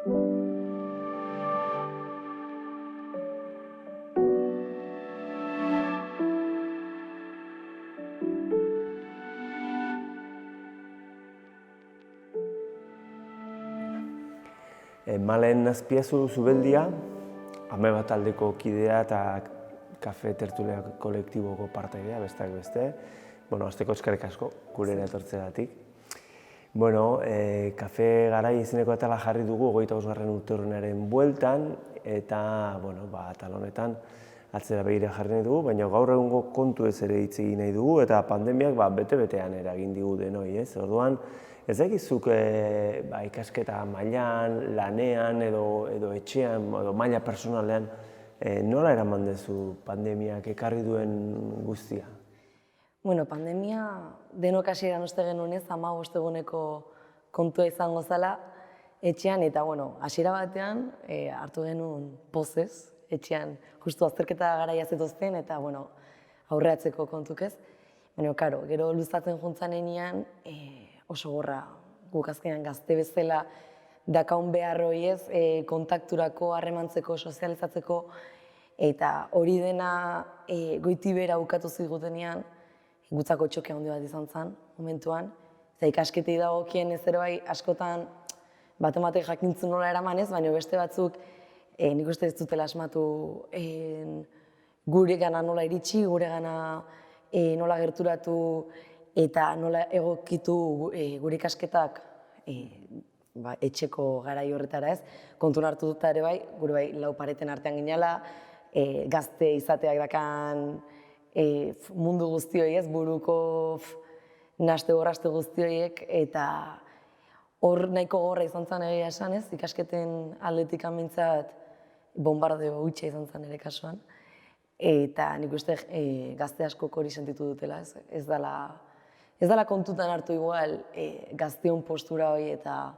Malen Azpiazu Zubeldia, Ameba taldeko kidea eta Kafe Tertulia kolektiboko partaidea, besteak beste. Azteko eskerrik asko, gurera etortzeagatik. Kafe Garai izeneko atala jarri dugu 25. urteurrenaren bueltan, eta atal honetan atzera begira jarri nahi dugu, baina gaur egungo kontu ez ere hitz egin nahi dugu, eta pandemiak bete-betean eragin digu denoi, ez? Orduan, ez dakizuk ikasketa mailan, lanean edo etxean, edo maila personalean, nola eraman duzu pandemiak ekarri duen guztia? Pandemia denok hasieran uste genuen ez, 15 eguneko kontua izango zela etxean, eta hasiera batean hartu genuen pozez, etxean justu azterketa garaia zetozten, eta aurreatzeko kontuk ez. Gero luzatzen juntzan enean, oso gorra guk azkenean gazte bezala dakaun beharroi ez, kontakturako, harremantzeko, sozializatzeko, eta hori dena goiti bera bukatu zigutenean, gutzako txoke handi bat izan zen, momentuan. Eta ikasketei dagokien ez ere bai askotan bat-ematek jakintzun nola eraman ez, baina beste batzuk nik uste ez dutela asmatu gure gana nola iritsi, gure gana nola gerturatu, eta nola egokitu gure ikasketak etxeko garai horretara ez. Kontun hartu dut ere bai, gure bai lau pareten artean ginela, gazte izateak dakan mundu guztioi ez, buruko naste guztioiek, eta hor nahiko gorra izan zen egia esan ez, ikasketen aldetik amintzat bombardeo hutsa izan zen ere kasuan. Eta nik uste gazte askok hori sentitu dutela ez, ez dela kontutan hartu igual gazteon postura hori eta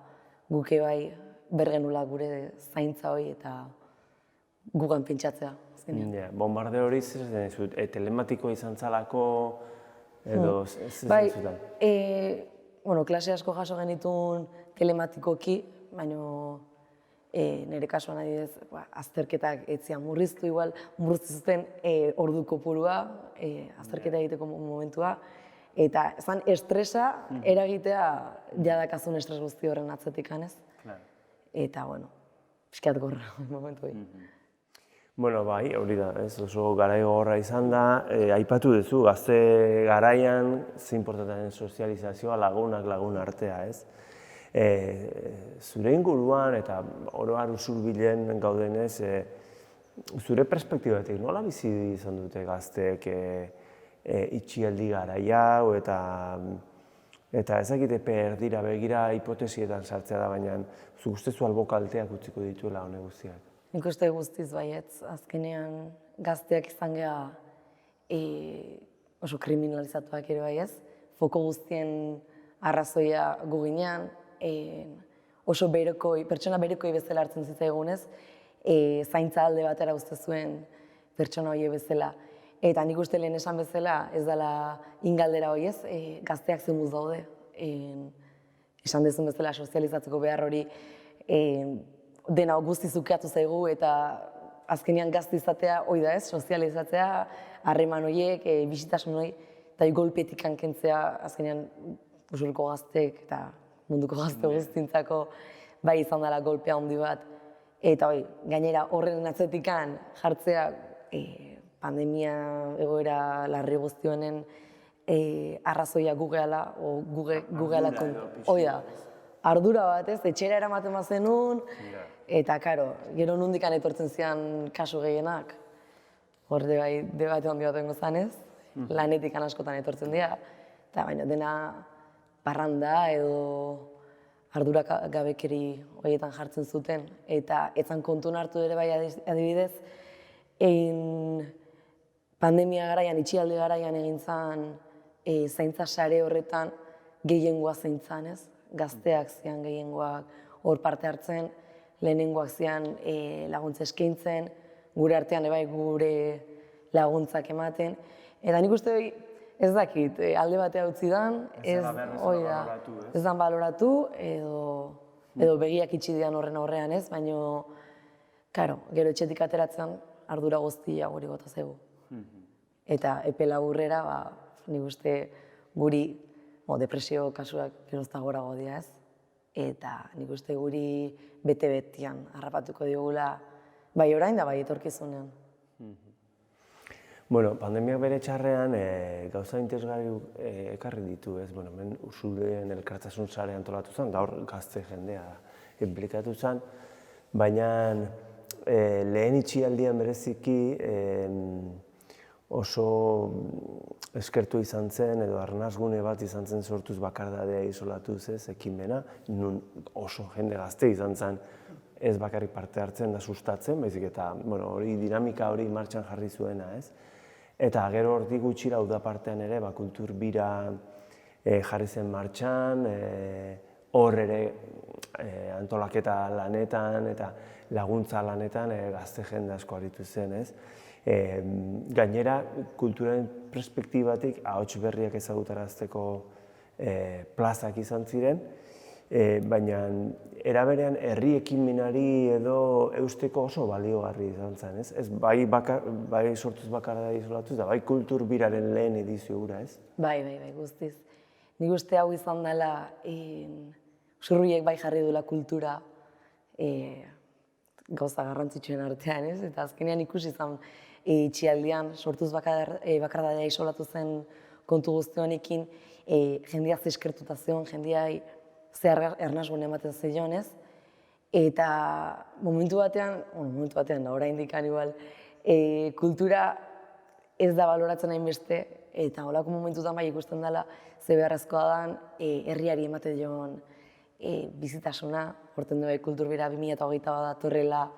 guke bai bergenula gure zaintza hori eta gugan pentsatzea. Bombardeo hori zer zen zut, telematiko izan zalako edo zer zen zutan? Klase asko jaso genitun telematikoki, baina nire kasuan adibidez azterketak etzian murriztu igual, murriztu zuten ordu kopurua, azterketa egiteko momentua, eta zan estresa eragitea jadakazun estres guzti horren atzetik anez. Eta, pixkat gorra momentu hori. Bai, hori da, oso garai gogorra izan da, aipatu duzu, gazte garaian ze inportantean sozializazioa lagun artea, ez? Zure inguruan eta oro har usurbilen gaudenez, zure perspektibatik nola bizi izan dute gazteek itxialdi garaia eta ezakite perdira begira hipotesietan sartzea da, baina zuk ustezu albo kalteak utziko dituela honek guztiak? Nik uste guztiz baietz, azkenean gazteak izan geha oso kriminalizatuak ere baiez, foko guztien arrazoia gu ginean, oso pertsona berokoi bezala hartzen zitzaigunez, zaintza alde batera uste zuen pertsona hori bezala. Eta nik uste lehen esan bezala ez dela ingaldera hori ez, gazteak zemuz daude. Esan dezun bezala sozializatzeko behar hori dena guzti zukeatu zaigu eta azkenean gazte izatea hori da ez, sozializatzea, harreman horiek, bisitasun hori, eta golpetik kentzea azkenean usurko gazteek eta munduko gazte guztintzako bai izan dela golpea handi bat. Eta gainera horren atzetikan jartzea pandemia egoera larri guztionen arrazoia gugeala, ardura bat ez, etxera eramaten bazenun, eta gero nundikan etortzen zian kasu gehienak, hor debate handi bat egongo zanez, lanetik askotan etortzen dira, eta baina dena parranda edo ardura gabekeri horietan jartzen zuten, eta etzan kontun hartu ere bai adibidez, pandemia garaian, itxialdi garaian egin zan zaintza sare horretan gehiengoa zaintzan ez, gazteak zian gehiengoak hor parte hartzen, lehenengoak zian laguntza eskaintzen, gure artean ebai gure laguntzak ematen. Eta nik uste ez dakit, alde batea utzi dan, ez dan baloratu edo edo begiak itxi dian horren aurrean ez, baina, karo, gero etxetik ateratzen ardura guztia guri bota zaigu. Eta epe laburrera, nik uste guri depresio kasuak gerozta gorago dira ez, eta nik uste guri bete-betian harrapatuko digula, bai orain da bai etorkizunean. Bueno, pandemiak bere txarrean gauza interesgarri ekarri ditu, ez? Bueno, hemen Usuldeen elkartasun sare antolatu zen, gaur gazte jendea inplikatu zen, baina lehen itxialdian bereziki oso eskertu izan zen, edo arnasgune bat izan zen sortuz bakardadea isolatuz ez, ekimena, nun oso jende gazte izan zen ez bakarrik parte hartzen da sustatzen, baizik eta hori dinamika hori martxan jarri zuena ez. Eta gero hortik gutxira uda partean ere kultur bira jarri zen martxan, hor ere antolaketa lanetan eta laguntza lanetan gazte jende asko aritu zen ez. Gainera, kulturaren perspektibatik ahots berriak ezagutarazteko plazak izan ziren, baina era berean herri ekimenari edo eusteko oso baliogarri izan zen, ez? Ez bai sortuz bakarra isolatuz da, bai kultur biraren lehen edizio hura, ez? Bai, guztiz. Nik uste hau izan dela, Usurbilek bai jarri duela kultura gauza garrantzitsuen artean, ez? Eta azkenean ikusi izan itxialdian sortuz bakardadea isolatu zen kontu guzti honekin, jendea eskertuta zion, jendea zehar ernasgune ematen zion, ez? Eta momentu batean, da oraindik igual, kultura ez da baloratzen hainbeste, eta holako momentutan bai ikusten dela ze beharrezkoa den herriari ematen dion bizitasuna, horten du kulturbira 2021 datorrela,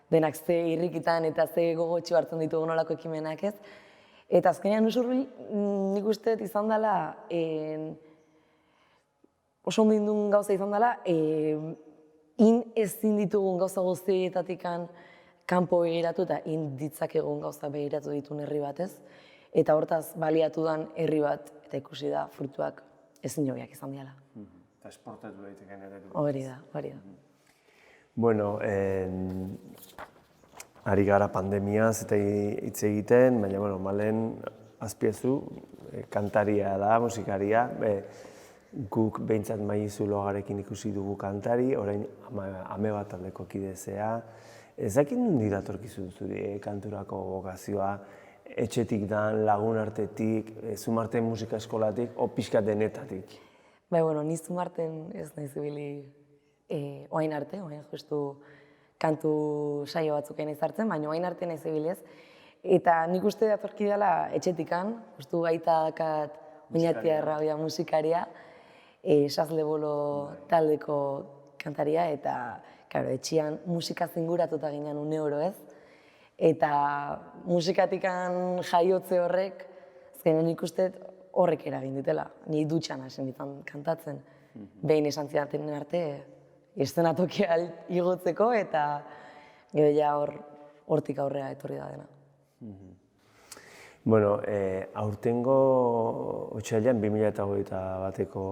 denak ze irrikitan eta ze gogotxo hartzen ditugu nolako ekimenak ez. Eta azkenean Usurbil nik uste izan dela, oso ondindun gauza izan dela, ezin ditugun gauza guztietatik kanpo begiratu eta ditzakegun gauza begiratu dituen herri bat ez. Eta hortaz baliatu den herri bat eta ikusi da fruituak ezin jobiak izan diala. Eta esportatu daiteken ere du. Hori da. Bueno, ari gara pandemiaz eta hitz egiten, baina Malen Azpiazu kantaria da, musikaria. Guk behintzat Maizu Logarekin ikusi dugu kantari, orain Ameba taldeko kidezea. Ez dakit nondi datorkizu zuri kanturako bokazioa, etxetik dan, lagun artetik, Zumarten musika eskolatik, o pixka denetatik? Bai, ni Zumarten ez nahi zibili oain arte, justu kantu saio batzuk nahi zartzen, baina oain arte nahi zibiliez. Eta nik uste datorki dela etxetikan, justu gaita dakat oinatiarra musikaria, Sazle Bolo taldeko kantaria, eta etxean musika zinguratuta ginen une oro ez. Eta musikatikan jaiotze horrek, azkenean nik uste horrek eragin ditela. Ni dutxan hasen ditan kantatzen. Behin esan zidaten arte, eszenatokia igotzeko eta gero ja hortik aurrera etorri da dena. Bueno, aurtengo otsailean 2021ko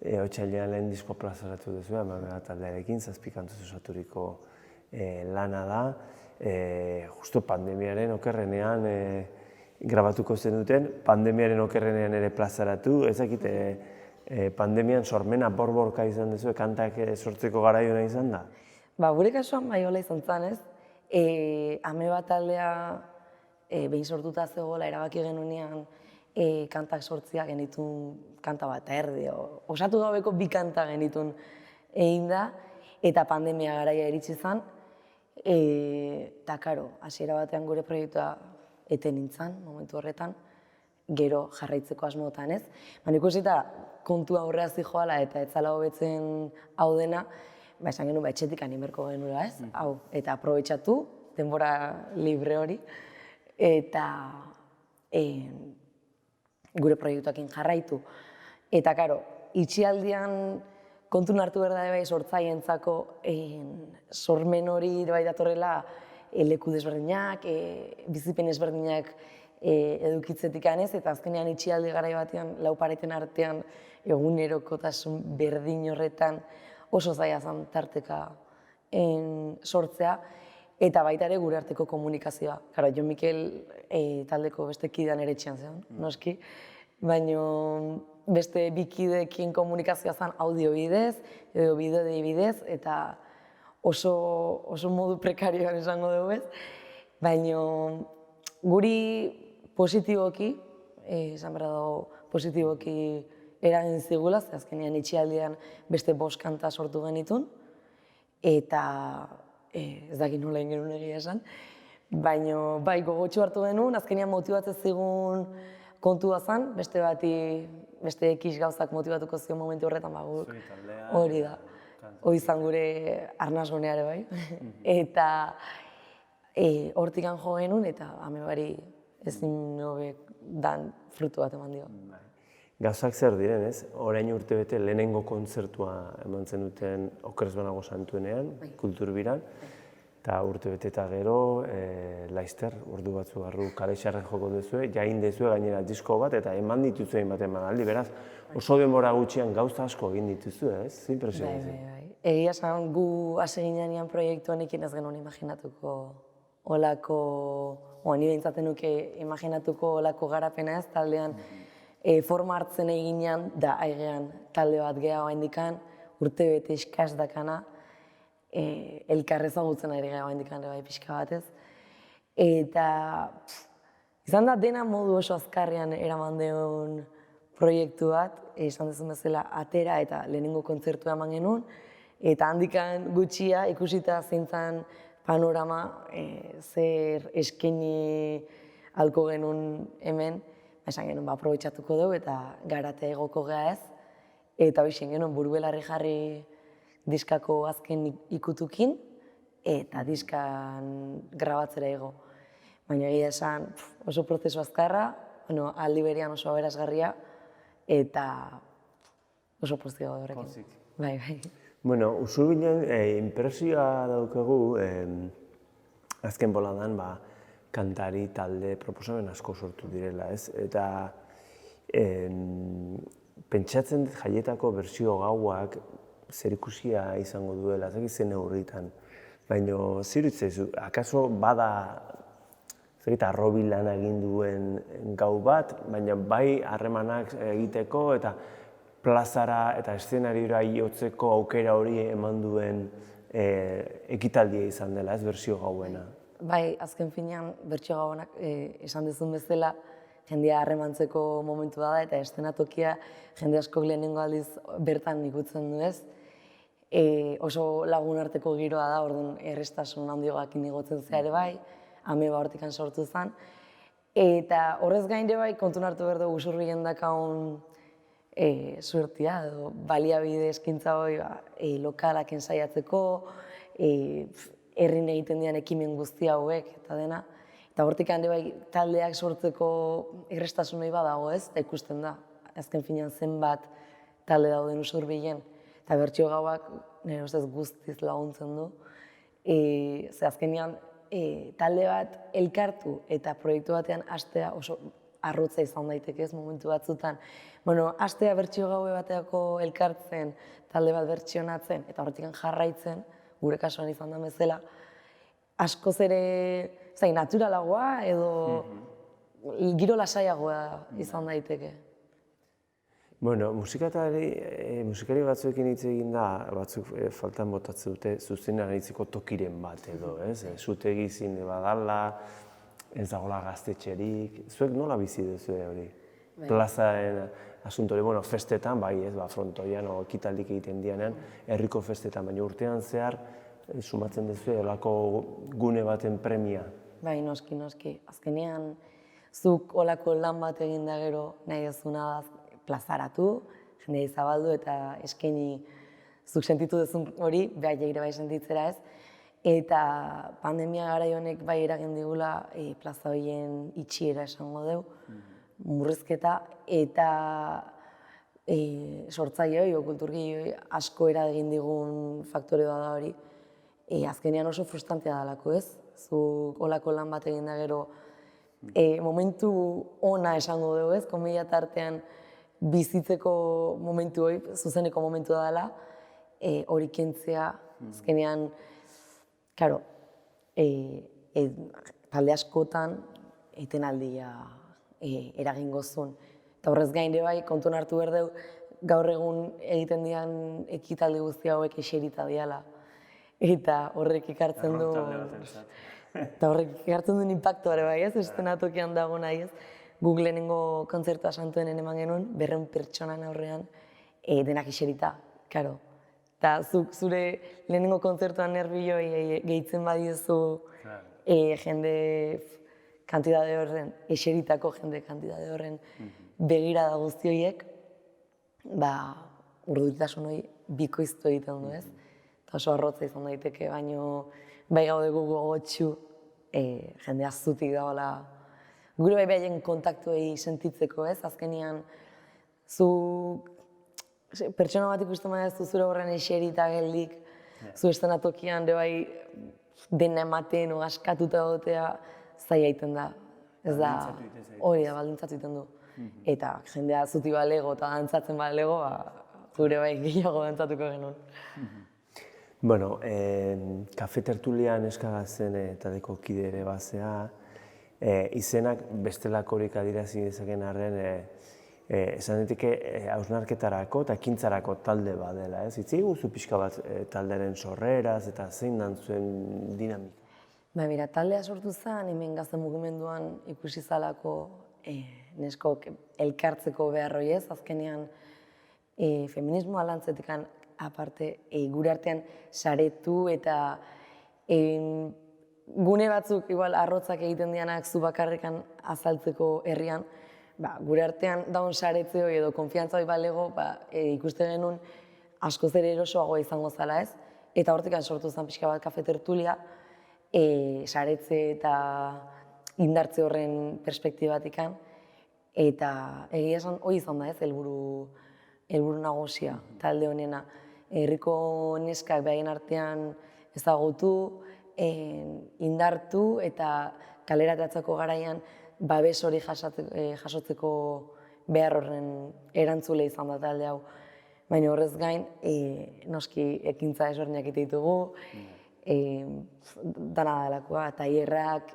otsailean lehen disko plazaratu duzu, Ameba taldearekin, 7 kantuz osaturiko lana da. Justo pandemiaren okerrenean grabatuko zenuten, pandemiaren okerrenean ere plazaratu, ezakite pandemian sormena borborka izan duzu, kantak sortzeko garaiona izan da? Gure kasuan bai hola izan zen ez, Ameba taldea behin sortuta zegoela erabaki genuenean kantak sortzia genitun kanta bat erdi, osatu gabeko 2 kanta genitun egin da, eta pandemia garaia iritsi zen, eta hasiera batean gure proiektua eten nintzen, momentu horretan, gero jarraitzeko asmotan ez. Ikusita kontua aurrea zijoala eta ez zala hobetzen hau dena, esan genuen etxetik animerko genuela ez, hau, eta aprobetxatu, denbora libre hori, eta gure proiektuakin jarraitu. Eta, itxialdian kontun hartu behar da bai sortzaientzako sormen hori bai datorrela leku desberdinak, bizipen desberdinak edukitzetik anez, eta azkenean itxialdi garai batean, lau pareten artean, egunerokotasun berdin horretan, oso zaila zen tarteka sortzea, eta baita ere gure arteko komunikazioa. Karo, Jon Mikel taldeko beste kidean ere etxean zen, noski, baina beste bi kideekin komunikazioa zen audio bidez, edo bideo bidez, eta oso modu prekarioan esango dugu ez, baina guri positiboki, esan behar dago positiboki eragin zigula, ze azkenean itxialdian beste 5 kanta sortu genitun, eta ez dakit nola egin genuen egia esan, baina bai gogotxu hartu genuen, azkenean motibatzen zigun kontua zen, beste ekiz gauzak motibatuko zion momentu horretan, hori da. Hori izan gure arnasgunea ere bai. Eta hortikan jo genuen eta amebari ezin hobek dan frutu bat eman dio. Gauzak zer diren, ez? Orain urtebete lehenengo kontzertua eman zenuten Oker ez banago santuenean, kulturbiran, eta urtebete eta gero, laizter, ordu batzu barru kalexarren joko duzue, jain duzue gainera disko bat, eta eman dituzue bat emanaldi, beraz, oso denbora gutxian gauza asko egin dituzue, ez? Zinpresioa. Egia esan, gu hasi ginean proiektu honekin ez genuen imaginatuko olako, ni behintzaten nuke imaginatuko olako garapena ez, taldean forma hartzen eginean, da aigean talde bat gehiago handikan, urte bete eskas dakana, elkar ezagutzen ari gehiago handikan bai pixka batez. Eta izan da dena modu oso azkarrean eraman deun proiektu bat, esan dezun bezala atera eta lehenengo kontzertua eman genuen, eta handikan gutxia ikusita zintzen panorama zer eskaini halko genuen hemen, esan genuen aprobetxatuko dugu eta garate egoko geha ez, eta hoxen genuen burubelarri jarri diskako azken ikutukin, eta diskan grabatzera ego. Baina egia esan oso prozesu azkarra, aldi berean oso aberasgarria, eta oso pozio horrekin. Bai. Bueno, usurbilen inpresioa daukagu, azken boladan, kantari, talde, proposamen asko sortu direla, ez? Eta pentsatzen dut jaietako bersio gauak zerikusia izango duela, ez dakit zen neurritan. Baina zirutzaizu, akaso bada arrobi lan egin duen gau bat, baina bai harremanak egiteko eta plazara eta eszenariora jotzeko aukera hori eman duen ekitaldia izan dela, ez bersio gauena. Bai, azken finean, bertso gauanak esan duzun bezala, jendea harremantzeko momentua da eta eszenatokia jende askok lehenengo aldiz bertan ikutzen du ez. Oso lagun arteko giroa da, orduan errestasun handiogakin igotzen zea ere bai, ameba hortikan sortu zen. Eta horrez gain ere bai, kontun hartu behar dugu Usurbilen dakaun suertia edo baliabide eskintza hori lokalak ensaiatzeko, herrin egiten dian ekimen guzti hauek eta dena. Eta hortik handi bai taldeak sortzeko errestasun hori badago ez, eta ikusten da. Azken finean zenbat talde dauden Usurbilen. Eta bertsio gauak nire ustez guztiz laguntzen du. Ze azkenean talde bat elkartu eta proiektu batean hastea oso arrotza izan daiteke ez momentu batzutan. Bueno, hastea bertsio gaue bateako elkartzen, talde bat bertsionatzen eta hortik jarraitzen, gure kasuan izan da bezala, askoz ere naturalagoa edo giro lasaiagoa izan daiteke. Bueno, musikari batzuekin hitz egin da, batzuk faltan botatzen dute zuzenean hitzeko tokiren bat edo, ez? Zutegi zine badala, ez dagoela gaztetxerik, zuek nola bizi duzu hori? Plazaren asunto hori, bueno, festetan, bai ez, frontoian o ekitaldik egiten dianean, herriko festetan, baina urtean zehar, sumatzen duzu olako gune baten premia. Bai, noski. Azkenean, zuk olako lan bat egin da gero nahi duzuna da plazaratu, jendea zabaldu eta eskaini zuk sentitu duzun hori, behar ere bai sentitzera ez. Eta pandemia garai honek bai eragin digula plaza horien itxiera esango dugu, murrizketa eta sortzaileoi o kulturgileoi asko eragin digun faktore da hori. Azkenean oso frustrantea dalako ez, zuk olako lan bat egin da gero momentu ona esango dugu ez, komila tartean bizitzeko momentu hori, zuzeneko momentu dela, hori kentzea, azkenean, karo, talde askotan etenaldia eragingo zuen. Eta horrez gain ere bai, kontuan hartu behar dugu, gaur egun egiten dian ekitaldi guzti hauek eserita diala. Eta horrek ekartzen du... Eta horrek ekartzen duen impacto ere bai ez, eszenatokian dago nahi ez. Guk lehenengo kontzertua Santuenen eman genuen, 200 pertsonan aurrean, denak eserita, karo. Eta zure lehenengo kontzertuan nervioi gehitzen badiezu jende kantidade horren, eseritako jende kantidade horren begirada guzti horiek, urduritasun hori bikoiztu egiten du ez. Eta oso arrotza izan daiteke, baino bai gaude gu gogotsu jende azutik dagoela. Gure bai behaien kontaktuei sentitzeko ez, azkenean zu pertsona bat ikusten baina ez du zure horren eserita geldik, zu eszenatokian ere bai dena ematen o askatuta egotea zaila egiten da. Ez da, hori da, baldintzatu egiten du. Eta jendea zuti balego eta dantzatzen balego, gure bai gehiago dantzatuko genuen. Bueno, Kafe Tertulian eskagazen taldeko kide ere bazea, izenak bestelakorik adirazi dezaken arren, esan diteke hausnarketarako eta ekintzarako talde badela, ez? Hitz iguzu pixka bat taldearen sorreraz eta zein dan zuen dinamika? Mira, taldea sortu zen, hemen gazte mugimenduan ikusi zalako neskok elkartzeko beharroi ez, azkenean feminismoa lantzetikan aparte gure artean saretu eta gune batzuk igual arrotzak egiten dianak zu bakarrekan azaltzeko herrian, gure artean daun saretze hori edo konfiantza hori balego, ikuste genuen askoz ere erosoagoa izango zala ez, eta hortik sortu zen pixka bat Kafe Tertulia, saretze eta indartze horren perspektibatikan, eta egia esan hori izan da ez, helburu nagusia talde honena. Herriko neskak behaien artean ezagutu, indartu eta kaleratatzeko garaian babes hori jasotzeko behar horren erantzule izan da talde hau. Baina horrez gain, noski ekintza ezberdinak egiten ditugu, dana delakoa, tailerrak,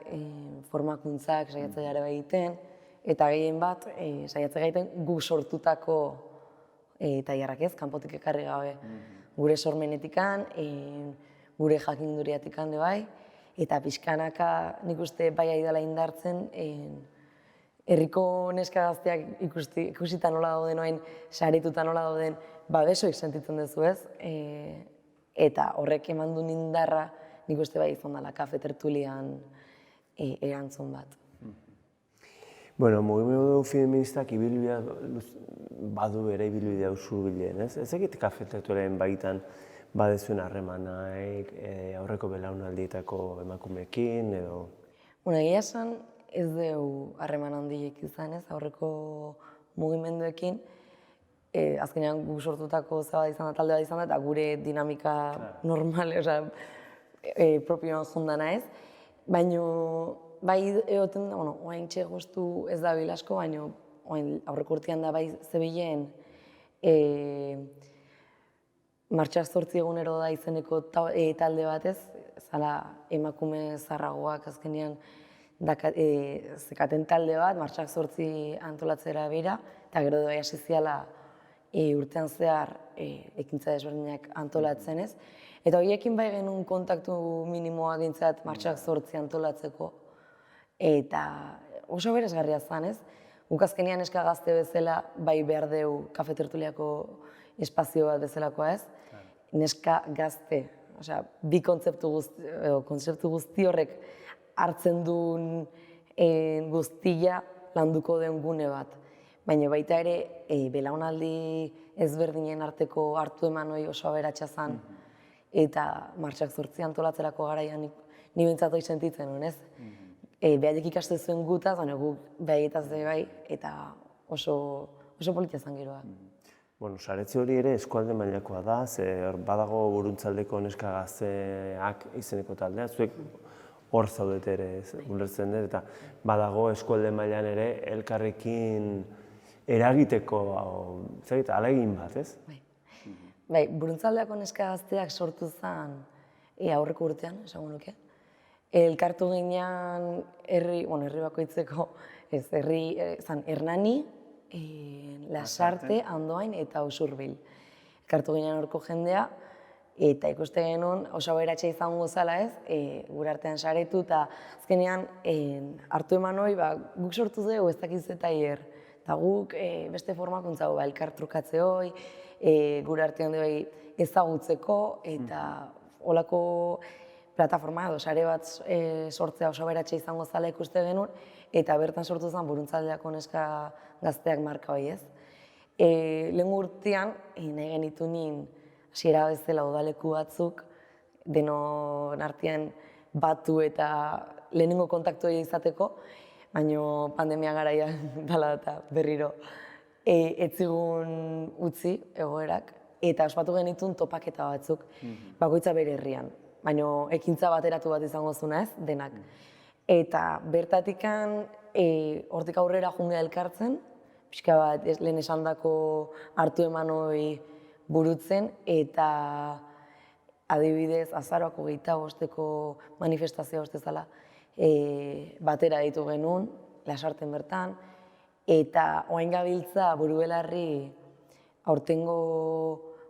formakuntzak saiatzea ere egiten, eta gehien bat, saiatzea egiten guk sortutako tailerrak ez, kanpotik ekarri gabe. Gure sormenetikan, gure jakinduriatikan de bai, eta pixkanaka nik uste bai aidala indartzen, herriko neska gazteak ikusita nola dauden oain, saretuta nola dauden, babesoik sentitzen duzu ez, eta horrek eman duen indarra nik uste bai izan dela Kafe Tertulian erantzun bat. Bueno, mugimendu feministak ibilbidea badu ere ibilbidea usurbilen, ez? Ez egit Kafe Tertulian baitan badezuen harremanak, aurreko belaunaldietako emakumeekin, edo... Bueno, egia esan ez dugu harreman handiek izan ez, aurreko mugimenduekin, azkenean guk sortutako zeba izan da, talde bat izan da, eta gure dinamika normale, propioan jundana ez, baina bai egoten da, oain txe guztu ez da bilasko, baina aurreko urtean da bai zebilen Martxak 8 egunero da izeneko talde batez, zala emakume zarragoak azkenean zekaten talde bat, Martxak 8 antolatzera bera, eta gero da hasi ziala urtean zehar ekintza desberdinak antolatzen ez. Eta horiekin bai genuen kontaktu minimoa gintzat Martxak 8 antolatzeko, eta oso beresgarria zen ez. Guk azkenean neska gazte bezala bai behar dugu Kafe Tertuliako espazio bat bezalakoa ez. Neska gazte, bi kontzeptu guzti horrek hartzen duen guztia landuko den gune bat. Baina baita ere, belaunaldi ezberdinen arteko hartu eman hori oso aberatsa zen, eta Martxak 8 antolatzerako garaian ni behintzat hori sentitzen nuen, ez? Behaiek ikasten zuen gutaz, baina guk behaietaz bai, eta oso politia zen geroa. Bueno, saretze hori ere eskualde mailakoa da, badago Buruntzaldeko neska gazteak izeneko taldea, zuek hor zaudete ere ulertzen dut, eta badago eskualde mailan ere elkarrekin eragiteko ahalegin bat, ez? Bai, Buruntzaldeako neska gazteak sortu zen aurreko urtean, esango nuke. Elkartu ginean herri bakoitzeko, zan Hernani, Lasarte, Andoain eta Usurbil. Elkartu ginean horko jendea, eta ikuste genuen oso aberatsa izango zela ez, gure artean saretu, eta azkenean hartu eman hori, guk sortu dugu ez dakiz eta eta guk beste formakuntza elkar trukatze hori, gure artean dugu ezagutzeko, eta olako plataforma edo sare bat sortzea oso aberatsa izango zela ikuste genuen, eta bertan sortu zen Buruntzaldeako neska gazteak marka hori ez. Lehen urtean, nahi genitu nien, hasiera bezala udaleku batzuk, denon artean batu eta lehenengo kontaktu izateko, baina pandemia garaia dela eta berriro etzigun utzi egoerak, eta ospatu genituen topaketa batzuk, bakoitza bere herrian, baina ekintza bateratu bat izango zuna ez, denak. Eta bertatikan, hortik aurrera jungea elkartzen, pixka bat lehen esandako hartu eman hori burutzen, eta adibidez azaroako 25-ko manifestazioa ostezala batera ditu genuen, Lasarten bertan, eta orain gabiltza Buru-Belarri aurtengo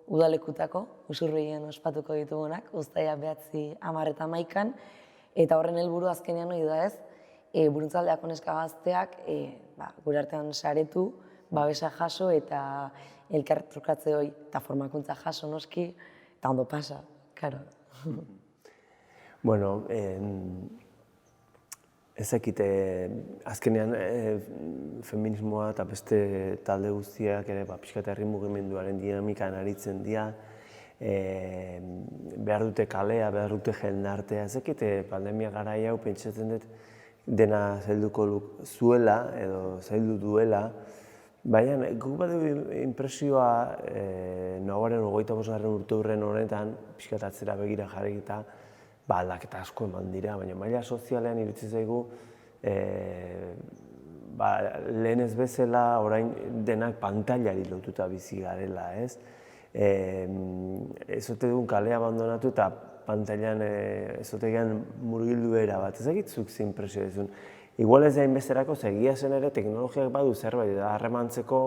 udalekutako, Usurbilen ospatuko ditugunak, uztailak 9, 10 eta 11, eta horren helburu azkenean hori da ez, Buruntzaldeako neska gazteak gure artean saretu, babesa jaso eta elkar trukatze hori, eta formakuntza jaso noski, eta ondo pasa, karo. Bueno, ezakite, azkenean feminismoa eta beste talde guztiak ere pixkat herri mugimenduaren dinamikan aritzen dira, behar dute kalea, behar dute jendartea, ezakite pandemia garai hau pentsatzen dut dena zailduko zuela edo zaildu duela, baina guk badugu inpresioa nagoaren 25. urteurren honetan, pixkat atzera begira jarri eta aldaketa asko eman dira, baina maila sozialean iritsi zaigu lehen ez bezala orain denak pantailari lotuta bizi garela, ez? Ez ote dugun kalea abandonatu eta pantailan ez ote gehan murgildu era bat, ez egitzuk zein presio duzun. Igual ez da inbesterako, egia zen ere teknologiak badu zerbait, eta harremantzeko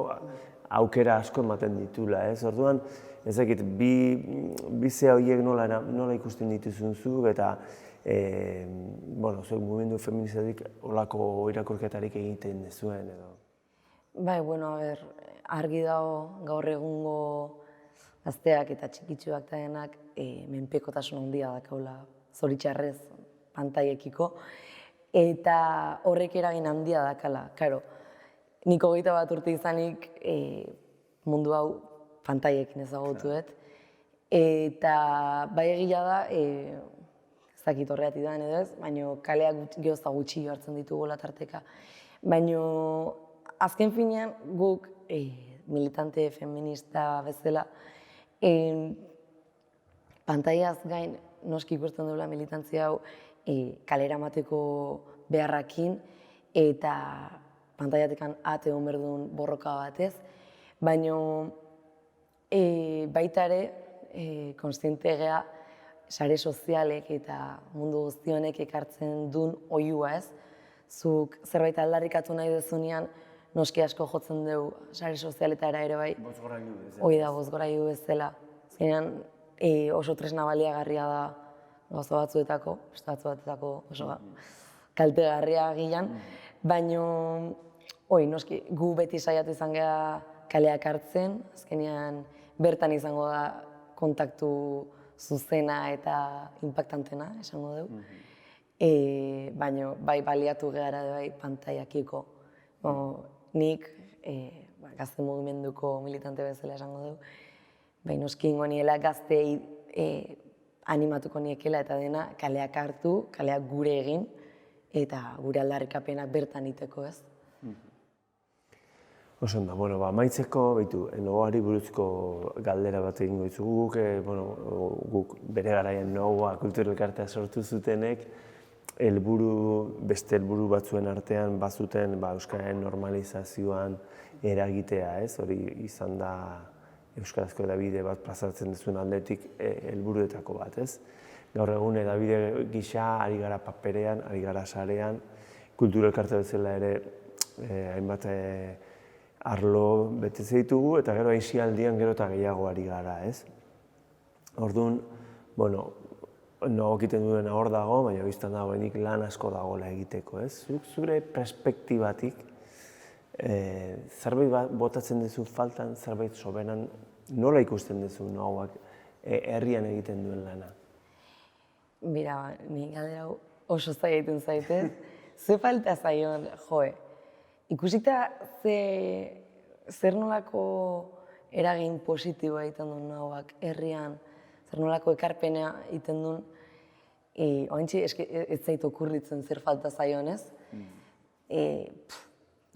aukera asko ematen ditula, ez? Orduan, ez dakit, bi zea horiek nola ikusten dituzun zuk, eta zuek mugimendu feministatik olako irakurketarik egiten dezuen, edo? Bai, argi dago gaur egungo gazteak eta txikitsuak eta denak menpekotasun handia dakaula, zoritxarrez, pantaiekiko, eta horrek eragin handia dakala. Karo, nik 21 urte izanik mundu hau pantaiekin ezagutuet, eta bai egia da, ez dakit horreatik da edo ez, baina kaleak gehozta gutxi hartzen ditugu latarteka. Baina azken finean guk militante feminista bezala, pantaiaz gain noski ikusten duela militantzia hau kalera emateko beharrakin eta pantaiatekan ate egon behar duen borroka batez, baina baita ere kontziente gea sare sozialek eta mundu guztionek ekartzen duen oihua ez. Zuk zerbait aldarrikatu nahi dezunean noski asko jotzen dugu sare sozialetara ere bai. Bozgorailu bezala. Hoi da, bozgorailu bezala. Zenean oso tresna baliagarria da gauza batzuetako, beste batzuetako oso kaltegarria agian, baina noski gu beti saiatu izan gara kaleak hartzen, azkenean bertan izango da kontaktu zuzena eta impactantena, esango dugu. Baina bai baliatu gara bai pantaiakiko. Nik gazte mugimenduko militante bezala esango dugu, baina noski ingo niela gaztei animatuko niekela eta dena kaleak hartu, kaleak gure egin eta gure aldarrikapenak bertan iteko ez. Oso ondo, amaitzeko, Nogoari buruzko galdera bat egingo dizugu guk bere garaian Nogoa kultura elkartea sortu zutenek, beste helburu batzuen artean bazuten euskararen normalizazioan eragitea, ez? Hori izan da euskarazko hedabide bat plazaratzen duzun aldetik helburuetako bat, ez? Gaur egun hedabide gisa ari gara paperean, ari gara sarean, kultura elkarte bezala ere hainbat arlo betez ditugu, eta gero aisialdian gero eta gehiago ari gara, ez? Orduan, bueno, egiten duena hor dago, baina biztan dagoenik lan asko dagoela egiteko, ez? Zure perspektibatik, zerbait botatzen duzu faltan, zerbait soberan, nola ikusten duzu hauak herrian egiten duen lana? Mira, ni galdera oso zaila egiten zaitez. Ze falta zaion, ikusita zer nolako eragin positiboa egiten duen hauak herrian, zer nolako ekarpena egiten duen, ointxe ez zait okurritzen zer falta zaion, ez?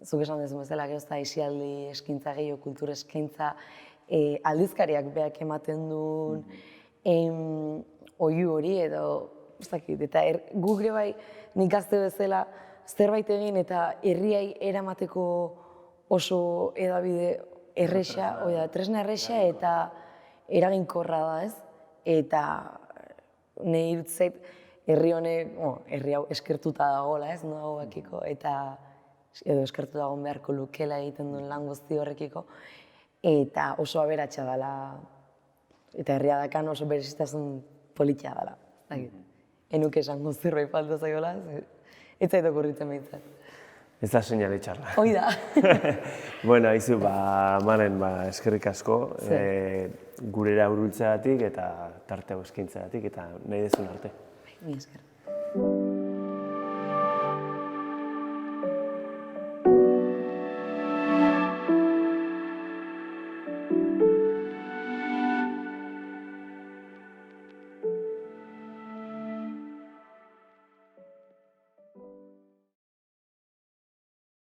Zuk esan dezu bezala, gero eta aisialdi eskaintza gehiago, kultur eskaintza, aldizkariak beak ematen duen, oihu hori edo, ez dakit, eta guk ere bai nik gazte bezala zerbait egin eta herriai eramateko oso hedabide erresa, tresna erresa eta eraginkorra da, ez? Eta nahi dut zait herri honek, herri hau eskertuta dagoela, ez? Hauekiko, eta edo eskertuta egon beharko lukela egiten duen lan guzti horrekiko, eta oso aberatsa dela, eta herria dakan oso berezitasun politia dela. Enuke esango zerbait falta zaiola, ez zait okurritzen behintzat. Ez da seinale txarra. Hoi da. Bueno, haizu, Maren, eskerrik asko, gurera hurbiltzeagatik eta tarte hau eskaintzeagatik, eta nahi dezun arte. Mi esker.